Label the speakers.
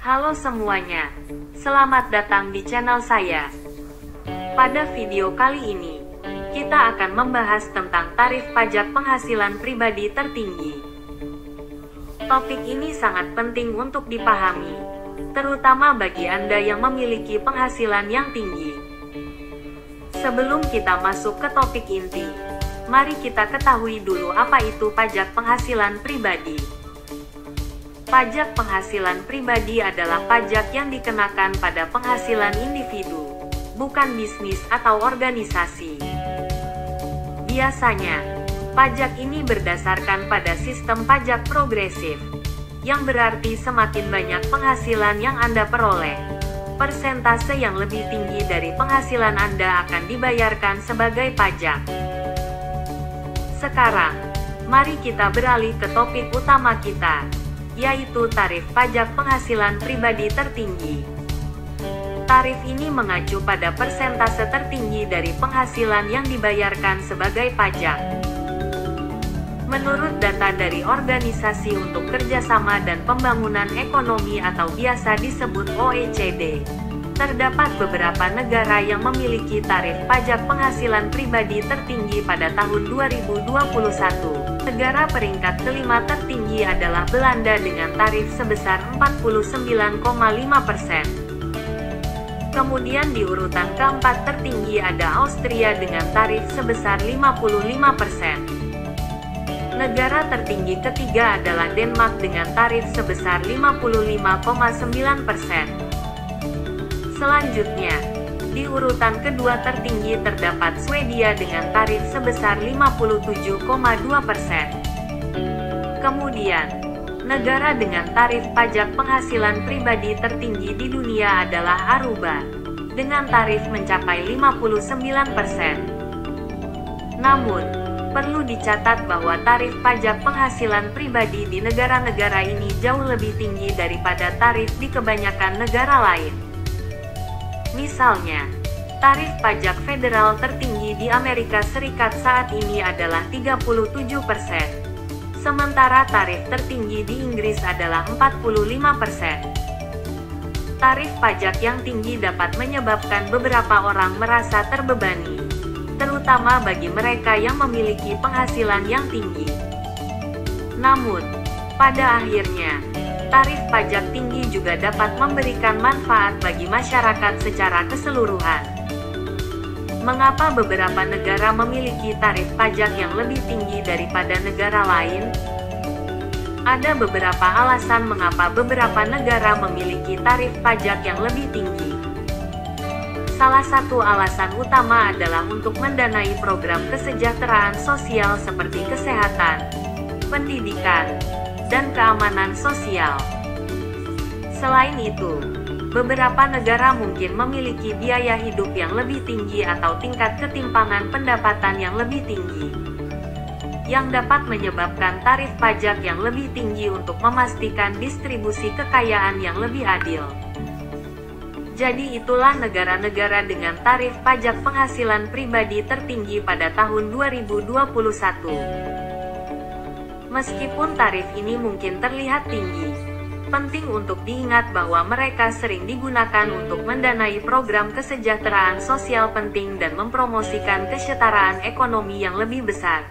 Speaker 1: Halo semuanya, selamat datang di channel saya. Pada video kali ini, kita akan membahas tentang tarif pajak penghasilan pribadi tertinggi. Topik ini sangat penting untuk dipahami, terutama bagi Anda yang memiliki penghasilan yang tinggi. Sebelum kita masuk ke topik inti, mari kita ketahui dulu apa itu pajak penghasilan pribadi. Pajak penghasilan pribadi adalah pajak yang dikenakan pada penghasilan individu, bukan bisnis atau organisasi. Biasanya, pajak ini berdasarkan pada sistem pajak progresif, yang berarti semakin banyak penghasilan yang Anda peroleh, persentase yang lebih tinggi dari penghasilan Anda akan dibayarkan sebagai pajak. Sekarang, mari kita beralih ke topik utama kita, yaitu tarif pajak penghasilan pribadi tertinggi. Tarif ini mengacu pada persentase tertinggi dari penghasilan yang dibayarkan sebagai pajak. Menurut data dari Organisasi untuk Kerjasama dan Pembangunan Ekonomi atau biasa disebut OECD, terdapat beberapa negara yang memiliki tarif pajak penghasilan pribadi tertinggi pada tahun 2021. Negara peringkat kelima tertinggi adalah Belanda dengan tarif sebesar 49,5%. Kemudian di urutan keempat tertinggi ada Austria dengan tarif sebesar 55%. Negara tertinggi ketiga adalah Denmark dengan tarif sebesar 55,9%. Selanjutnya, di urutan kedua tertinggi terdapat Swedia dengan tarif sebesar 57,2%. Kemudian, negara dengan tarif pajak penghasilan pribadi tertinggi di dunia adalah Aruba, dengan tarif mencapai 59%. Namun, perlu dicatat bahwa tarif pajak penghasilan pribadi di negara-negara ini jauh lebih tinggi daripada tarif di kebanyakan negara lain. Misalnya, tarif pajak federal tertinggi di Amerika Serikat saat ini adalah 37%, sementara tarif tertinggi di Inggris adalah 45%. Tarif pajak yang tinggi dapat menyebabkan beberapa orang merasa terbebani, terutama bagi mereka yang memiliki penghasilan yang tinggi. Namun, pada akhirnya, tarif pajak tinggi juga dapat memberikan manfaat bagi masyarakat secara keseluruhan. Mengapa beberapa negara memiliki tarif pajak yang lebih tinggi daripada negara lain? Ada beberapa alasan mengapa beberapa negara memiliki tarif pajak yang lebih tinggi. Salah satu alasan utama adalah untuk mendanai program kesejahteraan sosial seperti kesehatan, pendidikan, dan keamanan sosial. Selain itu, beberapa negara mungkin memiliki biaya hidup yang lebih tinggi atau tingkat ketimpangan pendapatan yang lebih tinggi, yang dapat menyebabkan tarif pajak yang lebih tinggi untuk memastikan distribusi kekayaan yang lebih adil. Jadi itulah negara-negara dengan tarif pajak penghasilan pribadi tertinggi pada tahun 2021. Meskipun tarif ini mungkin terlihat tinggi, penting untuk diingat bahwa mereka sering digunakan untuk mendanai program kesejahteraan sosial penting dan mempromosikan kesetaraan ekonomi yang lebih besar.